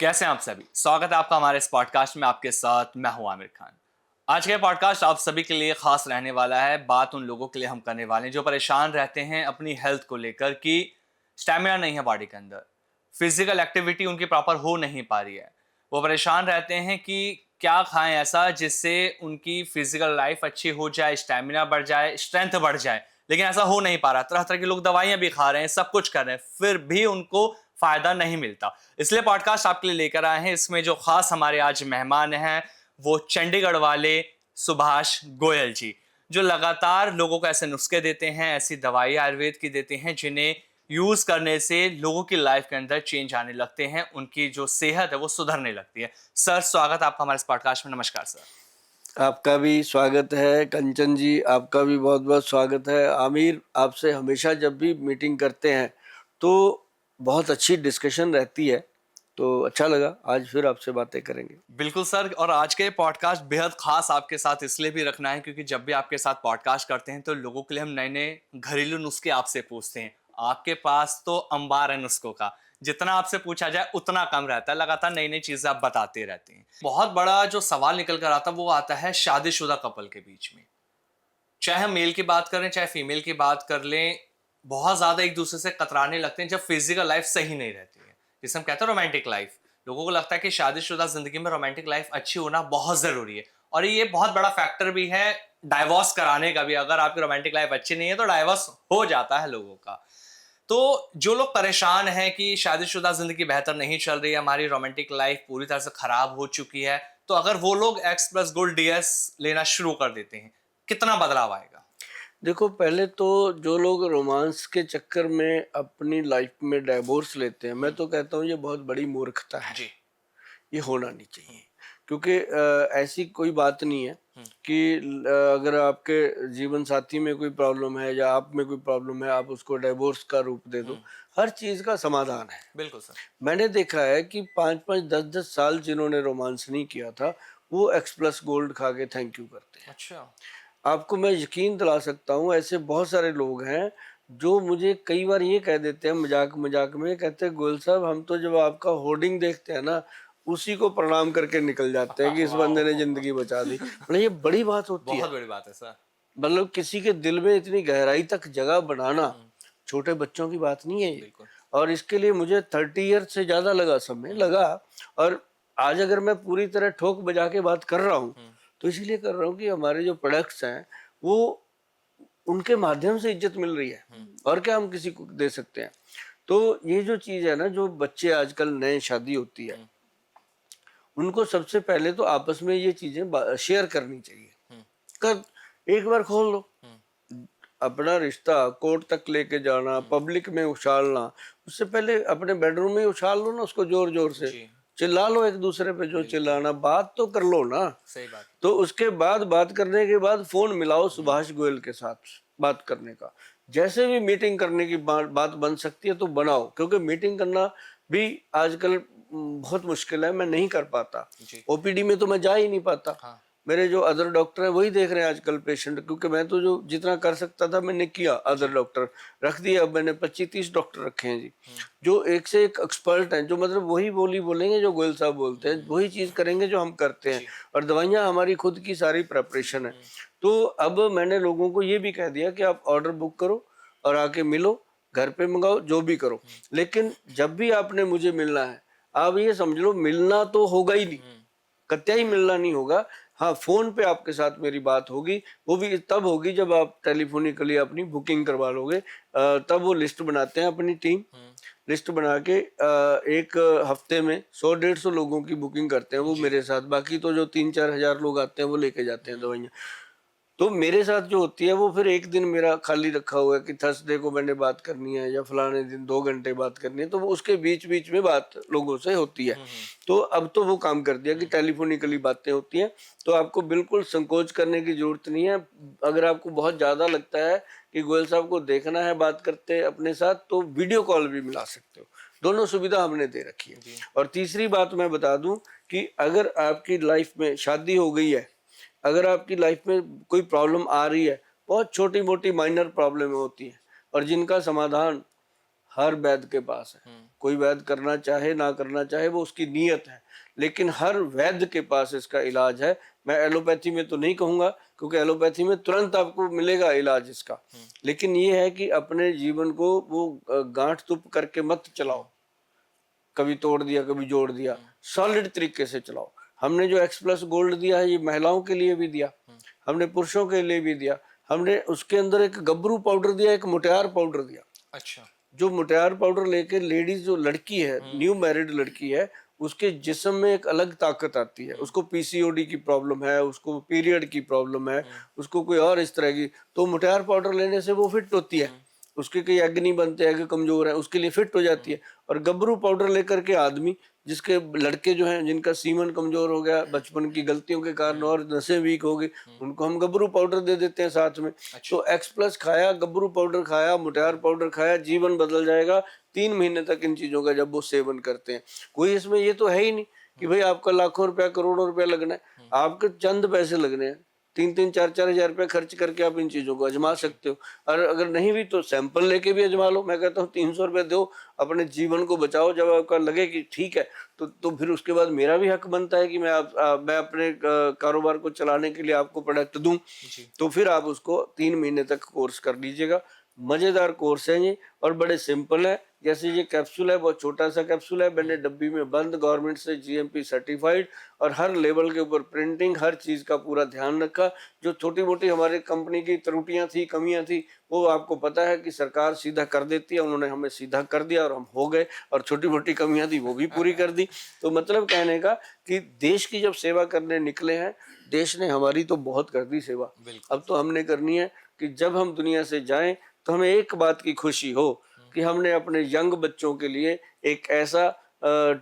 कैसे हैं आप सभी। स्वागत है आपका हमारे इस पॉडकास्ट में। आपके साथ मैं हूं आमिर खान। आज का ये पॉडकास्ट आप सभी के लिए खास रहने वाला है। बात उन लोगों के लिए हम करने वाले हैं जो परेशान रहते हैं अपनी हेल्थ को लेकर कि स्टैमिना नहीं है बॉडी के अंदर, फिजिकल एक्टिविटी उनकी प्रॉपर हो नहीं पा रही है। वो परेशान रहते हैं कि क्या खाएं ऐसा जिससे उनकी फिजिकल लाइफ अच्छी हो जाए, स्टैमिना बढ़ जाए, स्ट्रेंथ बढ़ जाए, लेकिन ऐसा हो नहीं पा रहा। तरह तरह के लोग दवाइयां भी खा रहे हैं, सब कुछ कर रहे हैं, फिर भी उनको फायदा नहीं मिलता। इसलिए पॉडकास्ट आपके लिए लेकर आए हैं। इसमें जो खास हमारे आज मेहमान हैं वो चंडीगढ़ वाले सुभाष गोयल जी, जो लगातार लोगों को ऐसे नुस्खे देते हैं, ऐसी दवाई आयुर्वेद की देते हैं जिन्हें यूज करने से लोगों की लाइफ के अंदर चेंज आने लगते हैं, उनकी जो सेहत है वो सुधरने लगती है। सर, स्वागत आपका हमारे इस पॉडकास्ट में। नमस्कार सर। आपका भी स्वागत है कंचन जी, आपका भी बहुत बहुत स्वागत है। आमिर, आपसे हमेशा जब भी मीटिंग करते हैं तो बहुत अच्छी डिस्कशन रहती है, तो अच्छा लगा आज फिर आपसे बातें करेंगे। बिल्कुल सर, और आज के पॉडकास्ट बेहद खास आपके साथ इसलिए भी रखना है क्योंकि जब भी आपके साथ पॉडकास्ट करते हैं तो लोगों के लिए हम नए नए घरेलू नुस्खे आपसे पूछते हैं। आपके पास तो अंबार है नुस्खों का, जितना आपसे पूछा जाए उतना कम रहता है। लगातार नई नई चीजें आप बताते रहते हैं। बहुत बड़ा जो सवाल निकल कर आता है वो आता है शादीशुदा कपल के बीच में। चाहे हम मेल की बात करें चाहे फीमेल की बात कर लें, बहुत ज्यादा एक दूसरे से कतराने लगते हैं जब फिजिकल लाइफ सही नहीं रहती है, जिसे हम कहते हैं रोमांटिक लाइफ। लोगों को लगता है कि शादीशुदा जिंदगी में रोमांटिक लाइफ अच्छी होना बहुत जरूरी है, और ये बहुत बड़ा फैक्टर भी है डाइवोर्स कराने का भी। अगर आपकी रोमांटिक लाइफ अच्छी नहीं है तो डाइवोर्स हो जाता है लोगों का। तो जो लोग परेशान हैं कि शादीशुदा जिंदगी बेहतर नहीं चल रही है, हमारी रोमांटिक लाइफ पूरी तरह से खराब हो चुकी है, तो अगर वो लोग एक्स प्लस गोल्ड डीएस लेना शुरू कर देते हैं, कितना बदलाव आएगा? देखो, पहले तो जो लोग रोमांस के चक्कर में अपनी लाइफ में डाइवोर्स लेते हैं, मैं तो कहता हूँ ये बहुत बड़ी मूर्खता है। जी। ये होना नहीं चाहिए, क्योंकि ऐसी कोई बात नहीं है कि अगर आपके जीवन साथी में कोई प्रॉब्लम है या आप में कोई प्रॉब्लम है आप उसको डिवोर्स का रूप दे दो। हर चीज का समाधान है। बिल्कुल सर। मैंने देखा है कि 5-5 10-10 साल जिन्होंने रोमांस नहीं किया था वो एक्स प्लस गोल्ड खा के थैंक यू करते हैं। अच्छा। आपको मैं यकीन दिला सकता हूँ, ऐसे बहुत सारे लोग हैं जो मुझे कई बार ये कह देते हैं मजाक मजाक में, कहते हैं गोयल साहब हम तो जब आपका होर्डिंग देखते हैं ना उसी को प्रणाम करके निकल जाते हैं कि इस बंदे ने जिंदगी बचा दी। मतलब ये बड़ी बात होती है। बहुत बड़ी बात है सर। मतलब किसी के दिल में इतनी गहराई तक जगह बनाना छोटे बच्चों की बात नहीं है ये। बिल्कुल। और इसके लिए मुझे 30 ईयर से ज्यादा लगा, समय लगा। और आज अगर मैं पूरी तरह ठोक बजा के बात कर रहा हूँ तो इसीलिए कर रहा हूँ कि हमारे जो प्रोडक्ट्स हैं वो उनके माध्यम से इज्जत मिल रही है, और क्या हम किसी को दे सकते हैं। तो ये जो चीज है ना, जो बच्चे आजकल नए शादी होती है उनको सबसे पहले तो आपस में ये चीजें शेयर करनी चाहिए। कर एक बार खोल लो अपना रिश्ता, कोर्ट तक लेके जाना, पब्लिक में उछालना, उससे पहले अपने बेडरूम में उछाल लो ना उसको जोर जोर से। जी। चिल्ला लो एक दूसरे पे, जो चिल्लाना, बात तो कर लो ना। सही बात। तो उसके बाद बात करने के बाद फोन मिलाओ सुभाष गोयल के साथ बात करने का। जैसे भी मीटिंग करने की बात बन सकती है तो बनाओ, क्योंकि मीटिंग करना भी आजकल बहुत मुश्किल है, मैं नहीं कर पाता। जी। ओपीडी में तो मैं जा ही नहीं पाता। हाँ। मेरे जो अदर डॉक्टर हैं वही देख रहे हैं आजकल पेशेंट, क्योंकि मैं तो जो जितना कर सकता था मैंने किया। अदर डॉक्टर रख दिया, अब मैंने 25-30 डॉक्टर रखे हैं जी, जो एक से एक एक्सपर्ट हैं, जो मतलब वही बोली बोलेंगे जो गोयल साहब बोलते हैं, वही चीज करेंगे जो हम करते हैं। और दवाइयाँ हमारी खुद की सारी प्रेपरेशन है। तो अब मैंने लोगों को ये भी कह दिया कि आप ऑर्डर बुक करो और आके मिलो, घर पे मंगाओ, जो भी करो, लेकिन जब भी आपने मुझे मिलना है आप ये समझ लो मिलना तो होगा ही नहीं, कतई मिलना नहीं होगा। हाँ, फोन पे आपके साथ मेरी बात होगी, वो भी तब होगी जब आप टेलीफोनिकली अपनी बुकिंग करवा लोगे। तब वो लिस्ट बनाते हैं अपनी टीम, लिस्ट बना के एक हफ्ते में 100-150 लोगों की बुकिंग करते हैं वो मेरे साथ। बाकी तो जो 3-4 हजार लोग आते हैं वो लेके जाते हैं दवाइयाँ। तो मेरे साथ जो होती है वो फिर एक दिन मेरा खाली रखा हुआ है कि थर्सडे को मैंने बात करनी है या फलाने दिन 2 घंटे बात करनी है, तो वो उसके बीच बीच में बात लोगों से होती है। तो अब तो वो काम कर दिया कि टेलीफोनिकली बातें होती हैं, तो आपको बिल्कुल संकोच करने की जरूरत नहीं है। अगर आपको बहुत ज्यादा लगता है कि गोयल साहब को देखना है बात करते अपने साथ, तो वीडियो कॉल भी मिला सकते हो। दोनों सुविधा हमने दे रखी है। और तीसरी बात मैं बता दूं कि अगर आपकी लाइफ में शादी हो गई है, अगर आपकी लाइफ में कोई प्रॉब्लम आ रही है, बहुत छोटी मोटी माइनर प्रॉब्लम होती है और जिनका समाधान हर वैद्य के पास है। कोई वैद्य करना चाहे ना करना चाहे वो उसकी नीयत है, लेकिन हर वैद्य के पास इसका इलाज है। मैं एलोपैथी में तो नहीं कहूंगा, क्योंकि एलोपैथी में तुरंत आपको मिलेगा इलाज इसका, लेकिन ये है कि अपने जीवन को वो गांठ तुप करके मत चलाओ, कभी तोड़ दिया कभी जोड़ दिया, सॉलिड तरीके से चलाओ। हमने जो एक्स प्लस गोल्ड दिया है ये महिलाओं के लिए भी दिया, हमने पुरुषों के लिए भी दिया, हमने उसके अंदर एक गबरू पाउडर दिया, एक मुटियार पाउडर दिया। अच्छा। जो मुटियार पाउडर लेके लेडीज जो लड़की है, न्यू मैरिड लड़की है, उसके जिस्म में एक अलग ताकत आती है। उसको पीसीओडी की प्रॉब्लम है, उसको पीरियड की प्रॉब्लम है, उसको कोई और इस तरह की, तो मुटियार पाउडर लेने से वो फिट होती है। उसके कई एग नहीं बनते, एग कमजोर है, उसके लिए फिट हो जाती है। और गबरू पाउडर लेकर के आदमी, जिसके लड़के जो हैं जिनका सीमन कमजोर हो गया बचपन की गलतियों के कारण और नसें वीक हो गई, उनको हम गबरू पाउडर दे देते हैं साथ में। तो एक्स प्लस खाया, गबरू पाउडर खाया, मुटियार पाउडर खाया, जीवन बदल जाएगा 3 महीने तक इन चीजों का जब वो सेवन करते हैं। कोई इसमें ये तो है ही नहीं कि भाई आपका लाखों रुपया करोड़ों रुपया लगना है, आपके चंद पैसे लगने हैं। 3-3, 4-4 हजार रुपये खर्च करके आप इन चीजों को आजमा सकते हो। और अगर नहीं भी तो सैंपल लेके भी आजमा लो। मैं कहता हूँ 300 रुपये दो, अपने जीवन को बचाओ। जब आपका लगे कि ठीक है तो फिर उसके बाद मेरा भी हक बनता है कि मैं अपने कारोबार को चलाने के लिए आपको प्रोडक्ट दूं। तो फिर आप उसको 3 महीने तक कोर्स कर लीजिएगा। मजेदार कोर्स है ये और बड़े सिंपल है। जैसे ये कैप्सूल है, बहुत छोटा सा कैप्सूल है, मैंने डब्बी में बंद, गवर्नमेंट से जीएमपी सर्टिफाइड, और हर लेवल के ऊपर प्रिंटिंग, हर चीज का पूरा ध्यान रखा। जो छोटी मोटी हमारे कंपनी की त्रुटियां थी, कमियां थी, वो आपको पता है कि सरकार सीधा कर देती है, उन्होंने हमें सीधा कर दिया और हम हो गए। और छोटी मोटी कमियां थी वो भी पूरी कर दी। तो मतलब कहने का कि देश की जब सेवा करने निकले हैं, देश ने हमारी तो बहुत कर दी सेवा, अब तो हमने करनी है कि जब हम दुनिया से जाएं तो हमें एक बात की खुशी हो कि हमने अपने यंग बच्चों के लिए एक ऐसा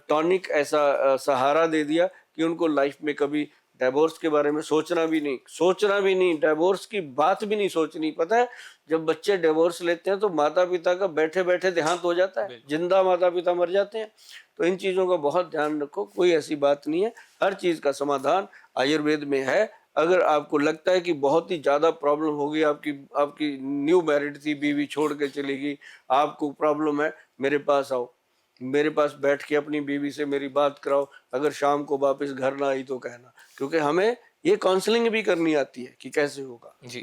टॉनिक, ऐसा सहारा दे दिया कि उनको लाइफ में कभी डिवोर्स के बारे में सोचना भी नहीं, डिवोर्स की बात भी नहीं सोचनी। पता है जब बच्चे डिवोर्स लेते हैं तो माता पिता का बैठे बैठे देहांत हो जाता है, जिंदा माता पिता मर जाते हैं। तो इन चीजों का बहुत ध्यान रखो, कोई ऐसी बात नहीं है, हर चीज का समाधान आयुर्वेद में है। अगर आपको लगता है कि बहुत ही ज्यादा प्रॉब्लम होगी, आपकी न्यू मैरिड थी, बीवी छोड़ के चली गई, आपको प्रॉब्लम है, मेरे पास आओ, मेरे पास बैठ के अपनी बीवी से मेरी बात कराओ। अगर शाम को वापस घर ना आई तो कहना, क्योंकि हमें ये काउंसलिंग भी करनी आती है कि कैसे होगा। जी।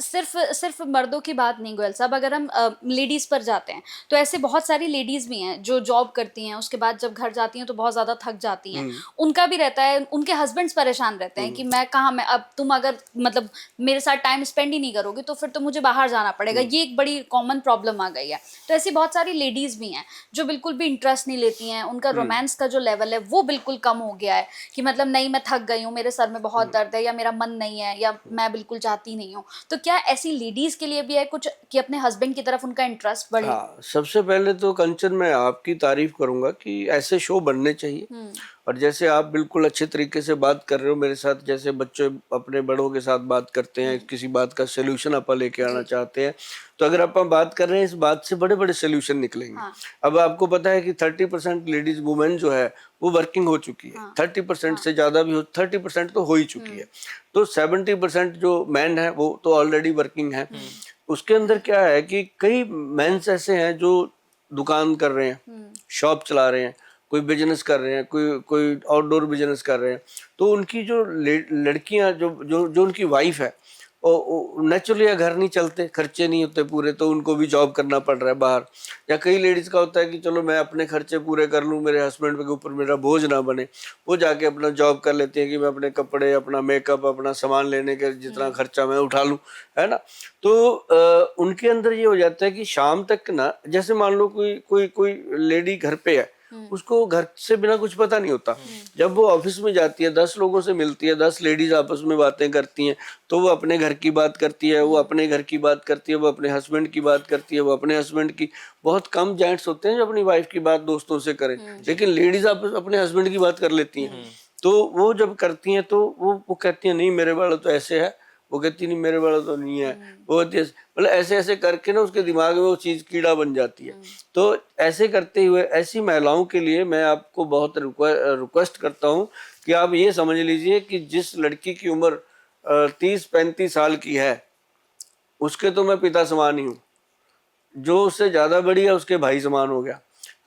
सिर्फ सिर्फ मर्दों की बात नहीं गोयल साहब, अगर हम लेडीज़ पर जाते हैं तो ऐसे बहुत सारी लेडीज़ भी हैं जो जॉब करती हैं, उसके बाद जब घर जाती हैं तो बहुत ज़्यादा थक जाती हैं। उनका भी रहता है, उनके हस्बैंड्स परेशान रहते हैं कि मैं कहाँ, मैं अब तुम अगर मतलब मेरे साथ टाइम स्पेंड ही नहीं करोगे तो फिर तो मुझे बाहर जाना पड़ेगा। ये एक बड़ी कॉमन प्रॉब्लम आ गई है। तो ऐसी बहुत सारी लेडीज़ भी हैं जो बिल्कुल भी इंटरेस्ट नहीं लेती हैं, उनका रोमांस का जो लेवल है वो बिल्कुल कम हो गया है कि मतलब नहीं, मैं थक गई हूँ, मेरे सर में बहुत दर्द है, या मेरा मन नहीं है, या मैं बिल्कुल चाहती नहीं हूँ। तो क्या ऐसी लेडीज के लिए भी है कुछ कि अपने हस्बैंड की तरफ उनका इंटरेस्ट बढ़े? हाँ, सबसे पहले तो कंचन मैं आपकी तारीफ करूंगा कि ऐसे शो बनने चाहिए। और जैसे आप बिल्कुल अच्छे तरीके से बात कर रहे हो मेरे साथ, जैसे बच्चे अपने बड़ों के साथ बात करते हैं, किसी बात का सोल्यूशन आप लेके आना चाहते हैं, तो अगर आप बात कर रहे हैं इस बात से बड़े बड़े सोल्यूशन निकलेंगे। हाँ। अब आपको पता है कि 30% लेडीज वुमेन जो है वो वर्किंग हो चुकी है। 30% से ज्यादा भी हो, 30% तो हो ही चुकी है। तो 70% जो मैन है वो तो ऑलरेडी वर्किंग है। उसके अंदर क्या है कि कई मेंस ऐसे हैं जो दुकान कर रहे हैं, शॉप चला रहे हैं, कोई बिजनेस कर रहे हैं, कोई आउटडोर बिजनेस कर रहे हैं। तो उनकी जो लड़कियां जो जो जो उनकी वाइफ है, नेचुरली या घर नहीं चलते, खर्चे नहीं होते पूरे, तो उनको भी जॉब करना पड़ रहा है बाहर। या कई लेडीज का होता है कि चलो मैं अपने खर्चे पूरे कर लूँ, मेरे हस्बैंड के ऊपर मेरा बोझ ना बने, वो जाके अपना जॉब कर लेते हैं कि मैं अपने कपड़े, अपना मेकअप, अपना सामान लेने के जितना खर्चा मैं उठा लूँ, है ना। तो उनके अंदर ये हो जाता है कि शाम तक ना, जैसे मान लो कोई लेडी घर पे है, उसको घर से बिना कुछ पता नहीं होता। जब वो ऑफिस में जाती है, 10 लोगों से मिलती है, 10 लेडीज आपस में बातें करती हैं, तो वो अपने घर की बात करती है, वो अपने घर की बात करती है, वो अपने हस्बैंड की बात करती है, वो अपने हस्बैंड की। बहुत कम जेंट्स होते हैं जो अपनी वाइफ की बात दोस्तों से करें, लेकिन लेडीज आपस अपने हस्बैंड की बात कर लेती हैं। तो वो जब करती हैं तो वो कहती हैं नहीं मेरे वाला तो ऐसे है, वो कहती नहीं मेरे वाला तो नहीं है, वो मतलब ऐसे ऐसे करके ना उसके दिमाग में वो चीज कीड़ा बन जाती है। तो ऐसे करते हुए ऐसी महिलाओं के लिए मैं आपको बहुत रिक्वेस्ट करता हूँ कि आप ये समझ लीजिए कि जिस लड़की की उम्र 30-35 साल की है, उसके तो मैं पिता समान ही हूँ। जो उससे ज्यादा बड़ी है उसके भाई समान हो गया।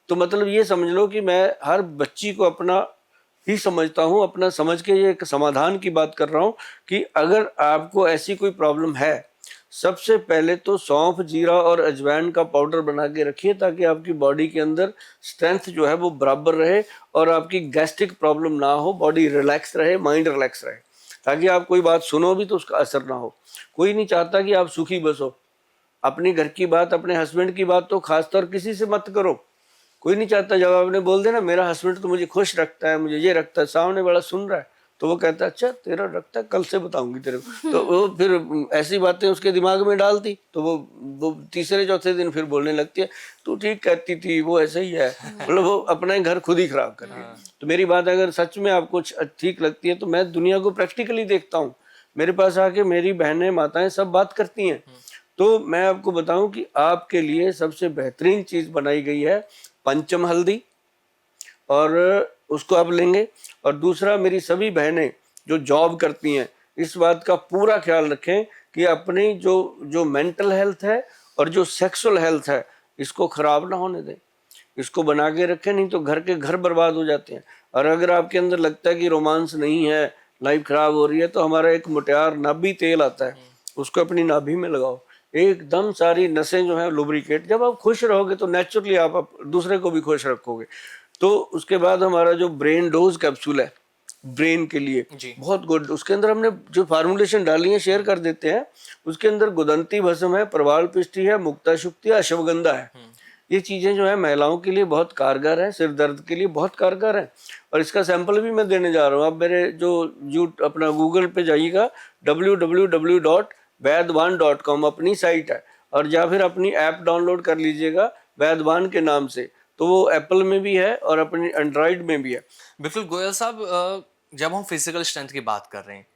तो मतलब ये समझ लो कि मैं हर बच्ची को अपना ही समझता हूँ, अपना समझ के ये एक समाधान की बात कर रहा हूँ कि अगर आपको ऐसी कोई प्रॉब्लम है, सबसे पहले तो सौंफ, जीरा और अजवाइन का पाउडर बना के रखिए ताकि आपकी बॉडी के अंदर स्ट्रेंथ जो है वो बराबर रहे और आपकी गैस्ट्रिक प्रॉब्लम ना हो, बॉडी रिलैक्स रहे, माइंड रिलैक्स रहे, ताकि आप कोई बात सुनो भी तो उसका असर ना हो। कोई नहीं चाहता कि आप सुखी बसो। अपने घर की बात, अपने हस्बैंड की बात तो खासतौर किसी से मत करो। कोई नहीं चाहता जब आपने बोल देना मेरा हस्बैंड तो मुझे खुश रखता है, मुझे ये रखता है, सामने वाला सुन रहा है तो वो कहता है अच्छा तेरा रखता है, कल से बताऊंगी तेरे को। तो वो फिर ऐसी बातें उसके दिमाग में डालती तो वो तीसरे चौथे दिन फिर बोलने लगती है तू ठीक कहती थी, वो ऐसे ही है। मतलब वो अपना घर खुद ही खराब कर रही है। तो मेरी बात अगर सच में आपको ठीक लगती है तो मैं दुनिया को प्रैक्टिकली देखता हूँ। मेरे पास आके मेरी बहनें, माताएं सब बात करती हैं। तो मैं आपको बताऊं कि आपके लिए सबसे बेहतरीन चीज बनाई गई है पंचम हल्दी, और उसको आप लेंगे। और दूसरा, मेरी सभी बहनें जो जॉब करती हैं इस बात का पूरा ख्याल रखें कि अपनी जो मेंटल हेल्थ है और जो सेक्सुअल हेल्थ है इसको खराब ना होने दें, इसको बना के रखें, नहीं तो घर के घर बर्बाद हो जाते हैं। और अगर आपके अंदर लगता है कि रोमांस नहीं है, लाइफ खराब हो रही है, तो हमारा एक मुटियार नाभि तेल आता है, उसको अपनी नाभि में लगाओ, एकदम सारी नसें जो है लुब्रिकेट। जब आप खुश रहोगे तो नेचुरली आप दूसरे को भी खुश रखोगे। तो उसके बाद हमारा जो ब्रेन डोज कैप्सूल है ब्रेन के लिए बहुत गुड, उसके अंदर हमने जो फार्मूलेशन डाली है शेयर कर देते हैं। उसके अंदर गुदंती भस्म है, प्रवाल पिष्टी है, मुक्ता शुक्ति है, अश्वगंधा है। ये चीजें जो है महिलाओं के लिए बहुत कारगर है, सिर दर्द के लिए बहुत कारगर है। और इसका सैंपल भी मैं देने जा रहा हूँ। आप मेरे जो अपना गूगल पे जाइएगा, www.वैदवान.com अपनी साइट है, और या फिर अपनी ऐप डाउनलोड कर लीजिएगा वैदवान के नाम से। तो वो एप्पल में भी है और अपनी एंड्रॉइड में भी है। बिल्कुल गोयल साहब, जब हम फिजिकल स्ट्रेंथ की बात कर रहे हैं,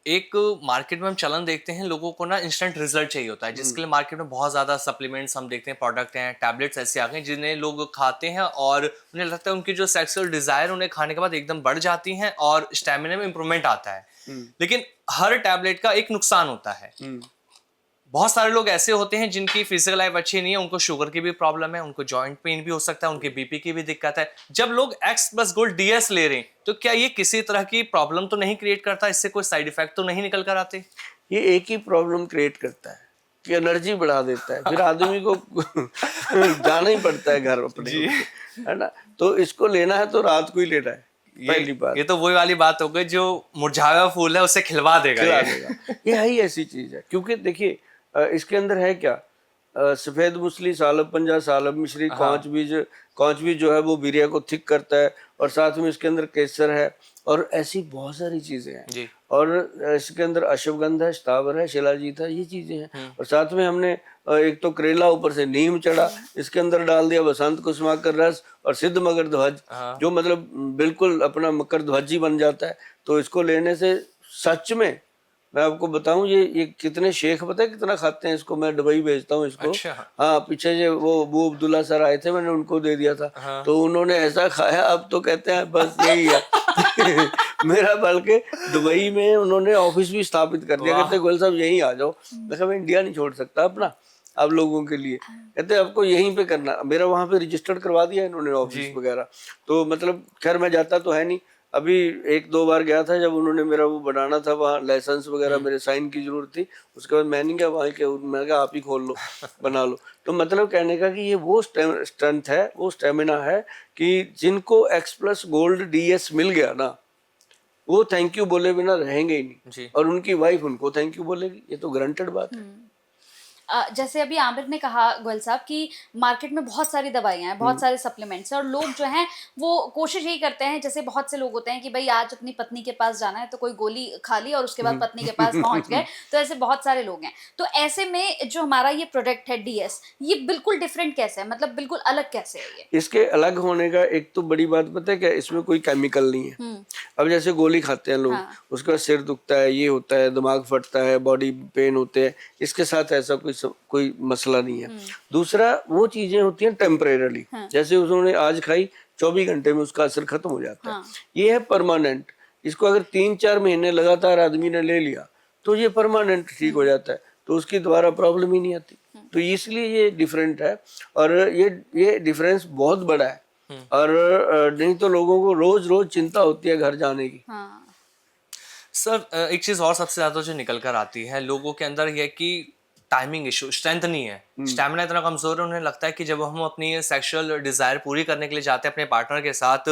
एक मार्केट में हम चलन देखते हैं, लोगों को ना इंस्टेंट रिजल्ट चाहिए होता है, जिसके लिए मार्केट में बहुत ज़्यादा सप्लीमेंट्स हम देखते हैं, प्रोडक्ट हैं, टैबलेट्स ऐसे आ गए जिन्हें लोग खाते हैं और उन्हें लगता है उनकी जो सेक्सुअल डिज़ायर उन्हें खाने के बाद एकदम बढ़ जाती हैं और स्टेमिना में इंप्रूवमेंट आता है। लेकिन हर टैबलेट का एक नुकसान होता है। बहुत सारे लोग ऐसे होते हैं जिनकी फिजिकल लाइफ अच्छी नहीं है, उनको शुगर की भी प्रॉब्लम है, उनको जॉइंट पेन भी हो सकता है, उनके बीपी की भी दिक्कत है। जब लोग एक्स प्लस गोल्ड डीएस ले रहे हैं तो क्या ये किसी तरह की प्रॉब्लम तो नहीं क्रिएट करता? इससे कोई साइड इफेक्ट तो नहीं निकल कर आते? ये एक ही प्रॉब्लम क्रिएट करता है कि एनर्जी बढ़ा देता है, फिर आदमी को जाना ही पड़ता है घर अपने, है ना। तो इसको लेना है तो रात को ही लेना है। पहली बात ये तो वही वाली बात हो गई, जो मुरझाया हुआ फूल है उसे खिलवा देगा। ये है ही ऐसी चीज है। क्योंकि देखिए इसके अंदर है क्या, सफेद मूसली, सालब पंजा, सालब मिश्री, कौच बीज जो है वो वीर्य को थिक करता है, और साथ में इसके अंदर केसर है, और ऐसी बहुत सारी चीजें हैं जी। और इसके अंदर अश्वगंधा है, स्थावर है, शिलाजीत है, ये चीजें हैं। और साथ में हमने एक तो करेला, ऊपर से नीम चढ़ा, इसके अंदर डाल दिया बसंत कुसुमाकर रस और सिद्ध मकर ध्वज, जो मतलब बिल्कुल अपना मकर ध्वज ही बन जाता है। तो इसको लेने से सच में मैं आपको बताऊं, ये कितने शेख पता है कितना खाते हैं इसको। मैं दुबई भेजता हूँ इसको। अच्छा। हाँ, पीछे जो वो अबू अब्दुल्ला सर आए थे, मैंने उनको दे दिया था। तो उन्होंने ऐसा खाया, अब तो कहते हैं बस यही है। मेरा बल्कि दुबई में उन्होंने ऑफिस भी स्थापित कर दिया। कहते गोयल साहब यहीं आ जाओ। मैं इंडिया नहीं छोड़ सकता अपना आप लोगों के लिए। कहते आपको यहीं पे करना। मेरा वहां पे रजिस्टर्ड करवा दिया इन्होंने ऑफिस वगैरह। तो मतलब खैर मैं जाता तो है नहीं, अभी एक दो बार गया था जब उन्होंने मेरा वो बनाना था, वहाँ लाइसेंस वगैरह मेरे साइन की जरूरत थी। उसके बाद मैं नहीं गया वहाँ के, मैं कहा आप ही खोल लो, बना लो। तो मतलब कहने का कि ये वो स्ट्रेंथ है, वो स्टेमिना है कि जिनको एक्स प्लस गोल्ड डीएस मिल गया ना, वो थैंक यू बोले बिना रहेंगे ही नहीं, और उनकी वाइफ उनको थैंक यू बोलेगी। ये तो ग्रांटेड बात है। जैसे अभी आमिर ने कहा गोयल साहब कि मार्केट में बहुत सारी दवाइयां हैं, बहुत सारे सप्लीमेंट्स हैं, और लोग जो हैं वो कोशिश यही करते हैं, जैसे बहुत से लोग होते हैं कि भाई आज अपनी पत्नी के पास जाना है तो कोई गोली खा ली और उसके बाद पत्नी के पास पहुंच गए। तो ऐसे बहुत सारे लोग हैं। तो ऐसे में जो हमारा ये प्रोडक्ट है डीएस, ये बिल्कुल डिफरेंट कैसे है, मतलब बिल्कुल अलग कैसे है ये? इसके अलग होने का एक तो बड़ी बात पता है क्या, इसमें कोई केमिकल नहीं है। अब जैसे गोली खाते हैं लोग, उसके बाद सिर दुखता है, ये होता है, दिमाग फटता है, बॉडी पेन होते हैं, इसके साथ ऐसा कोई मसला नहीं है। दूसरा, वो चीजें होती हैं टेम्परेरली, जैसे उन्होंने आज खाई 24 घंटे में उसका असर खत्म हो जाता है। ये है परमानेंट। इसको अगर 3-4 महीने लगातार आदमी ने ले लिया तो ये परमानेंट ठीक हो जाता है, तो उसकी दोबारा प्रॉब्लम ही नहीं आती। तो इसलिए ये डिफरेंट है, और ये डिफरेंस बहुत बड़ा है। और नहीं तो लोगों को रोज रोज चिंता होती है घर जाने की। हाँ सर एक चीज और सबसे ज्यादा जो निकल कर आती है लोगों के अंदर ये कि टाइमिंग इशू, स्ट्रेंथ नहीं है, स्टैमिना इतना कमजोर है। उन्हें लगता है कि जब हम अपनी सेक्सुअल डिजायर पूरी करने के लिए जाते हैं अपने पार्टनर के साथ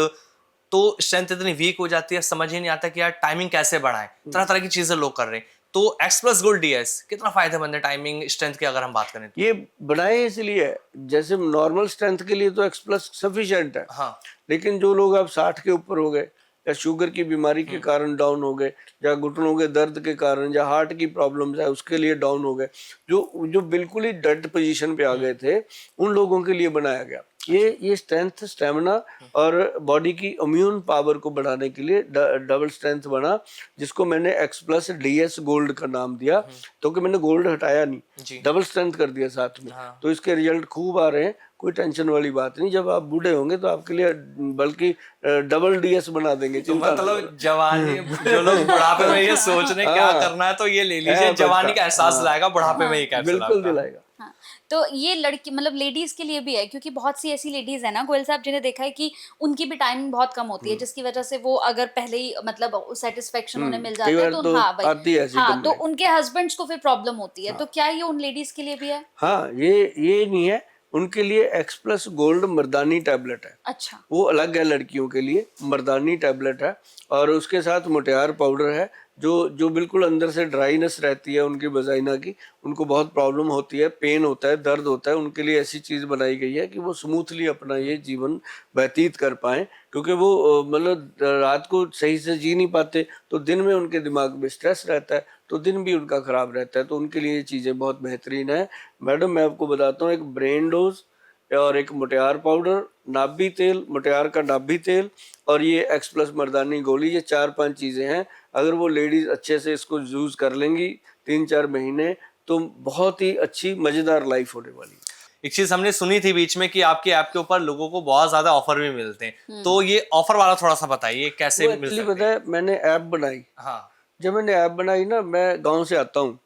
तो स्ट्रेंथ इतनी वीक हो जाती है, समझ ही नहीं आता कि यार टाइमिंग कैसे बढ़ाएं। तरह तरह की चीजें लोग कर रहे हैं। तो एक्स प्लस गोल्ड डीएस कितना फायदेमंद है टाइमिंग स्ट्रेंथ की अगर हम बात करें तो? ये बनाए इसलिए है, जैसे नॉर्मल स्ट्रेंथ के लिए तो एक्स प्लस सफिशिएंट है, हाँ लेकिन जो लोग अब 60 के ऊपर हो गए, या शुगर की बीमारी के कारण डाउन हो गए, या घुटनों के दर्द के कारण, या हार्ट की प्रॉब्लम्स है उसके लिए डाउन हो गए, जो जो बिल्कुल ही डेड पोजीशन पे आ गए थे, उन लोगों के लिए बनाया गया। ये स्ट्रेंथ, स्टेमिना और बॉडी की इम्यून पावर को बढ़ाने के लिए डबल स्ट्रेंथ बना, जिसको मैंने एक्स प्लस डीएस गोल्ड का नाम दिया। तो कि मैंने गोल्ड हटाया जी। नहीं, डबल स्ट्रेंथ कर दिया साथ में। हाँ। तो इसके रिजल्ट खूब आ रहे हैं, कोई टेंशन वाली बात नहीं। जब आप बूढ़े होंगे तो आपके लिए बल्कि डबल डीएस बना देंगे, तो चिंता मतलब जवानी, जो लोग बुढ़ापे में ये सोच रहे क्या करना है तो ये ले लीजिए, है जवानी बच्चा। का एहसास हाँ। दिलाएगा, बुढ़ापे में ही कैप्सूल बिल्कुल आपका। दिलाएगा। हाँ, तो ये लड़की मतलब लेडीज के लिए भी है, क्योंकि बहुत सी ऐसी लेडीज है ना गोयल साहब जिन्हें देखा है कि उनकी भी टाइमिंग बहुत कम होती है, जिसकी वजह से वो अगर पहले ही मतलब सेटिस्फेक्शन उन्हें मिल कई जाता है बार तो तो हाँ भाई, आती है ऐसी हाँ तो complaint। उनके हस्बैंड्स को फिर प्रॉब्लम होती है। तो क्या ये उन लेडीज के लिए भी है? हाँ, ये नहीं है, उनके लिए एक्स प्लस गोल्ड मर्दानी टैबलेट है। अच्छा, वो अलग है, लड़कियों के लिए मर्दानी टैबलेट है। और उसके साथ मोटियार पाउडर है, जो बिल्कुल अंदर से ड्राइनेस रहती है उनकी वजाइना की, उनको बहुत प्रॉब्लम होती है, पेन होता है, दर्द होता है, उनके लिए ऐसी चीज़ बनाई गई है कि वो स्मूथली अपना ये जीवन व्यतीत कर पाएँ। क्योंकि वो मतलब रात को सही से जी नहीं पाते, तो दिन में उनके दिमाग में स्ट्रेस रहता है, तो दिन भी उनका ख़राब रहता है। तो उनके लिए ये चीज़ें बहुत बेहतरीन है। मैडम मैं आपको बताता हूँ, एक ब्रेन डोज और एक मोटियार पाउडर, नाभि तेल, मोटियार का नाभि तेल, और ये एक्स प्लस मर्दानी गोली, ये 4-5 चीज़ें हैं। अगर वो लेडीज़ अच्छे से इसको यूज़ कर लेंगी 3-4 महीने, तो बहुत ही अच्छी मज़ेदार लाइफ होने वाली है। एक चीज हमने सुनी थी बीच में कि आपकी ऐप के ऊपर लोगों को बहुत ज्यादा ऑफर भी मिलते हैं, तो ये ऑफर वाला थोड़ा सा बताइए कैसे वो मिल एक्चुअली सकते पता हैं? है, मैंने ऐप बनाई, हाँ जब मैंने ऐप बनाई ना, मैं गांव से आता हूँ,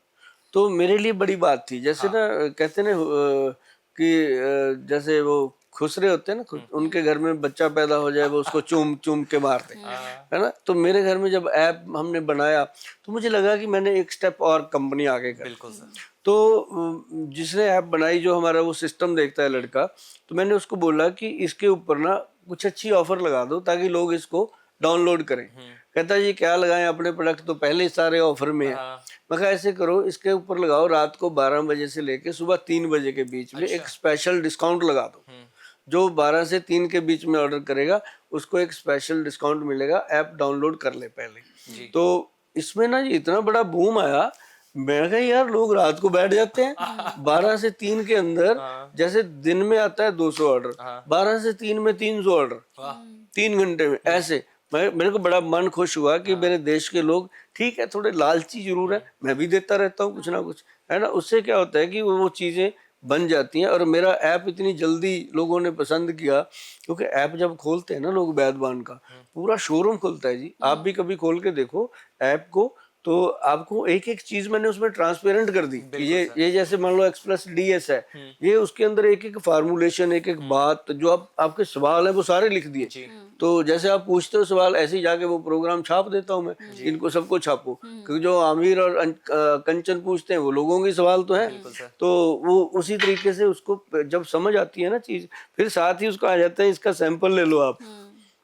तो मेरे लिए बड़ी बात थी। जैसे ना कहते ना कि जैसे वो खुसरे होते हैं ना, उनके घर में बच्चा पैदा हो जाए, वो उसको चूम चूम के मारते हैं, है ना। तो मेरे घर में जब ऐप हमने बनाया, तो मुझे लगा कि मैंने एक स्टेप और कंपनी आगे कर। बिल्कुल सर। तो जिसने ऐप बनाई, जो हमारा वो सिस्टम देखता है लड़का, तो मैंने उसको बोला कि इसके ऊपर ना कुछ अच्छी ऑफर लगा दो ताकि लोग इसको डाउनलोड करें। कहता जी क्या लगाएं, अपने प्रोडक्ट तो पहले ही सारे ऑफर में है। मैं कहा ऐसे करो, इसके ऊपर लगाओ, रात को 12 बजे से लेके सुबह 3 बजे के बीच में एक स्पेशल डिस्काउंट लगा दो। जो 12 से 3 के बीच में ऑर्डर करेगा उसको एक स्पेशल डिस्काउंट मिलेगा, ऐप डाउनलोड कर ले पहले। तो इसमें ना ये इतना बड़ा बूम आया, मैं कहा यार लोग रात को बैठ जाते हैं 12 से 3 के अंदर, जैसे दिन में आता है 200 ऑर्डर, 12 से 3 में 300 ऑर्डर 3 घंटे में, ऐसे। मेरे को बड़ा मन खुश हुआ कि मेरे देश के लोग, ठीक है थोड़े लालची जरूर है, मैं भी देता रहता हूँ कुछ ना कुछ, है ना। उससे क्या होता है कि वो चीजें बन जाती हैं। और मेरा ऐप इतनी जल्दी लोगों ने पसंद किया, क्योंकि ऐप जब खोलते हैं ना लोग, बैदबान का पूरा शोरूम खुलता है जी। आप भी कभी खोल के देखो ऐप को, तो आपको एक एक चीज मैंने उसमें ट्रांसपेरेंट कर दी कि ये जैसे मान लो एक्स प्लस डीएस है, ये उसके अंदर एक एक फार्मूलेशन, एक एक बात, जो आपके सवाल है वो सारे लिख दिए। तो जैसे आप पूछते हो सवाल, ऐसे ही जाके वो प्रोग्राम छाप देता हूँ मैं, इनको सबको छापो, क्योंकि जो आमिर और कंचन पूछते हैं वो लोगों के सवाल तो है। तो वो उसी तरीके से उसको जब समझ आती है ना चीज, फिर साथ ही उसको आ जाता है इसका सैंपल ले लो आप।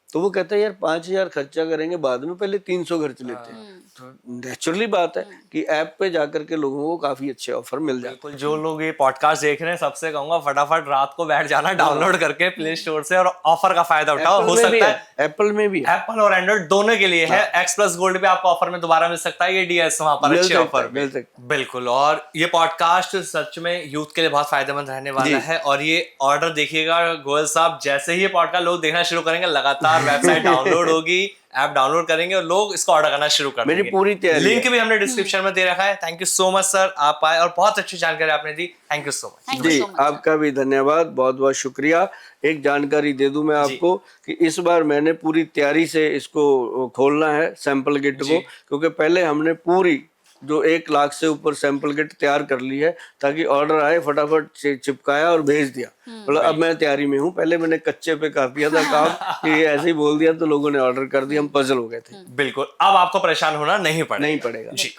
तो वो कहता है यार 5,000 खर्चा करेंगे बाद में, पहले 300 खर्च लेते हैं। तो नेचुरली बात है कि ऐप पे जाकर के लोगों को काफी अच्छे ऑफर मिल जाते बिल्कुल, जो लोग ये पॉडकास्ट देख रहे हैं सबसे कहूंगा फटाफट रात को बैठ जाना, डाउनलोड करके प्ले स्टोर से, और ऑफर का फायदा उठाओ। हो सकता है एप्पल में भी है, एप्पल और एंड्रॉइड दोनों के लिए है। एक्स प्लस गोल्ड पे आपको ऑफर में दोबारा मिल सकता है, ये डीएस वहां पर अच्छे ऑफर मिल सकता है। बिल्कुल। और ये पॉडकास्ट सच में यूथ के लिए बहुत फायदेमंद रहने वाला है। और ये ऑर्डर देखिएगा गोयल साहब, जैसे ही ये पॉडकास्ट लोग देखना शुरू करेंगे, लगातार वेबसाइट डाउनलोड होगी, ऐप डाउनलोड करेंगे और लोग इसको ऑर्डर करना शुरू कर देंगे। मेरी पूरी तैयारी लिंक भी हमने डिस्क्रिप्शन में दे रखा है। Thank you so much sir, आप आए और बहुत अच्छी जानकारी आपने दी। Thank you so much. जी, आपका भी धन्यवाद, बहुत बहुत शुक्रिया। एक जानकारी दे दूं मैं आपको कि इस बार मैंने पूरी तैयारी से इसको खोलना है, सैंपल किट को, क्योंकि पहले हमने पूरी जो 1 लाख से ऊपर सैंपल किट तैयार कर ली है, ताकि ऑर्डर आए फटाफट चिपकाया और भेज दिया। मतलब अब मैं तैयारी में हूँ, पहले मैंने कच्चे पे कर दिया था काम कि ये ऐसे ही बोल दिया तो लोगों ने ऑर्डर कर दिया, हम पजल हो गए थे। बिल्कुल, अब आपको परेशान होना नहीं पड़ेगा। नहीं पड़ेगा। जी।